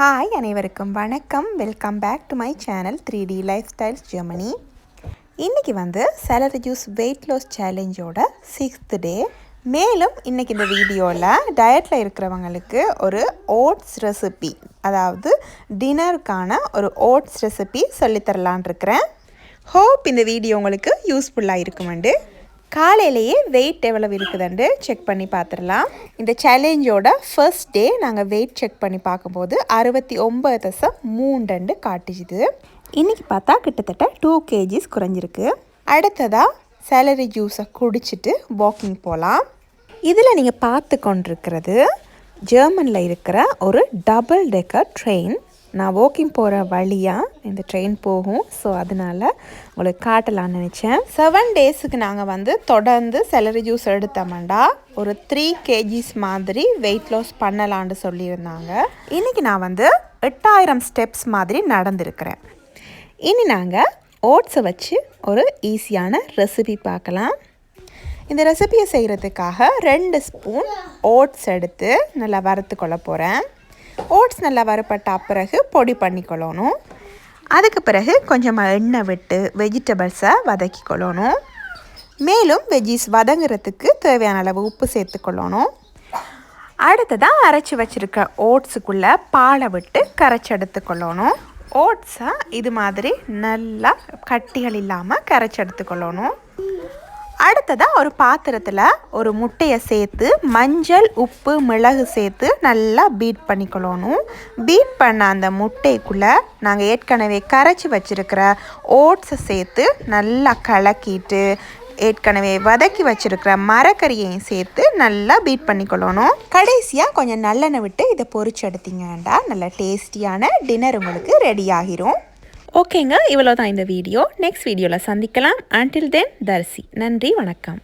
Hi அனைவருக்கும் வணக்கம். Welcome back to my channel 3D lifestyles Germany. இன்றைக்கி செலரி ஜூஸ் வெயிட் லாஸ் சேலஞ்சோட 6th day. மேலும் இன்றைக்கி இந்த வீடியோவில் டயட்டில் இருக்கிறவங்களுக்கு ஒரு ஓட்ஸ் ரெசிபி, அதாவது டின்னருக்கான ஒரு ஓட்ஸ் ரெசிபி சொல்லித்தரலான் இருக்கிறேன். ஹோப் இந்த வீடியோ உங்களுக்கு யூஸ்ஃபுல்லாக இருக்குமெண்டு. காலையிலேயே வெயிட் எவ்வளவு இருக்குதுன்னு செக் பண்ணி பார்த்துடலாம். இந்த சேலஞ்சோட ஃபர்ஸ்ட் டே நாங்கள் வெயிட் செக் பண்ணி பார்க்கும்போது 69.3 காட்டுச்சுது. இன்றைக்கி பார்த்தா கிட்டத்தட்ட 2 kgs குறைஞ்சிருக்கு. அடுத்ததாக செலரி ஜூஸை குடிச்சிட்டு வாக்கிங் போகலாம். இதில் நீங்கள் பார்த்து கொண்டிருக்கிறது ஜெர்மனில் இருக்கிற ஒரு டபுள் டெக்கர் ட்ரெயின். நான் வாக்கிங் போகிற வழியாக இந்த ட்ரெயின் போகும், ஸோ அதனால் உங்களுக்கு காட்டலான்னு நினச்சேன். 7 டேஸுக்கு நாங்கள் தொடர்ந்து செலரி ஜூஸ் எடுத்தோம்டா ஒரு 3 kgs மாதிரி வெயிட் லாஸ் பண்ணலான்னு சொல்லியிருந்தாங்க. இன்றைக்கி நான் 8000 ஸ்டெப்ஸ் மாதிரி நடந்திருக்கிறேன். இனி நாங்கள் ஓட்ஸை வச்சு ஒரு ஈஸியான ரெசிபி பார்க்கலாம். இந்த ரெசிபியை செய்கிறதுக்காக 2 ஸ்பூன் ஓட்ஸ் எடுத்து நல்லா வறுத்து கொள்ள போகிறேன். ஓட்ஸ் நல்லா வறுப்பட்ட பிறகு பொடி பண்ணிக்கொள்ளணும். அதுக்கு பிறகு கொஞ்சமாக எண்ணெய் விட்டு வெஜிடபிள்ஸை வதக்கிக்கொள்ளணும். மேலும் வெஜ்ஜீஸ் வதங்குறதுக்கு தேவையான அளவு உப்பு சேர்த்துக்கொள்ளணும். அடுத்ததாக அரைச்சி வச்சுருக்க ஓட்ஸுக்குள்ளே பாலை விட்டு கரைச்சி எடுத்துக்கொள்ளணும். ஓட்ஸை இது மாதிரி நல்லா கட்டிகள் இல்லாமல் கரைச்சி எடுத்துக்கொள்ளணும். அடுத்ததாக ஒரு பாத்திரத்தில் ஒரு முட்டையை சேர்த்து மஞ்சள், உப்பு, மிளகு சேர்த்து நல்லா பீட் பண்ணிக்கொள்ளணும். பீட் பண்ண அந்த முட்டைக்குள்ளே நாங்கள் ஏற்கனவே கரைச்சி வச்சுருக்கிற ஓட்ஸை சேர்த்து நல்லா கலக்கிட்டு ஏற்கனவே வதக்கி வச்சுருக்கிற மரக்கறியையும் சேர்த்து நல்லா பீட் பண்ணிக்கொள்ளணும். கடைசியாக கொஞ்சம் நல்லெண்ணெய் விட்டு இதை பொரிச்சு எடுத்தீங்கன்னா நல்லா டேஸ்டியான டின்னர் உங்களுக்கு ரெடி ஆகிரும். ஓகேங்க, இவ்வளோ தான் இந்த வீடியோ. நெக்ஸ்ட் வீடியோவில் சந்திக்கலாம். அன்டில் தென் தர்சி. நன்றி, வணக்கம்.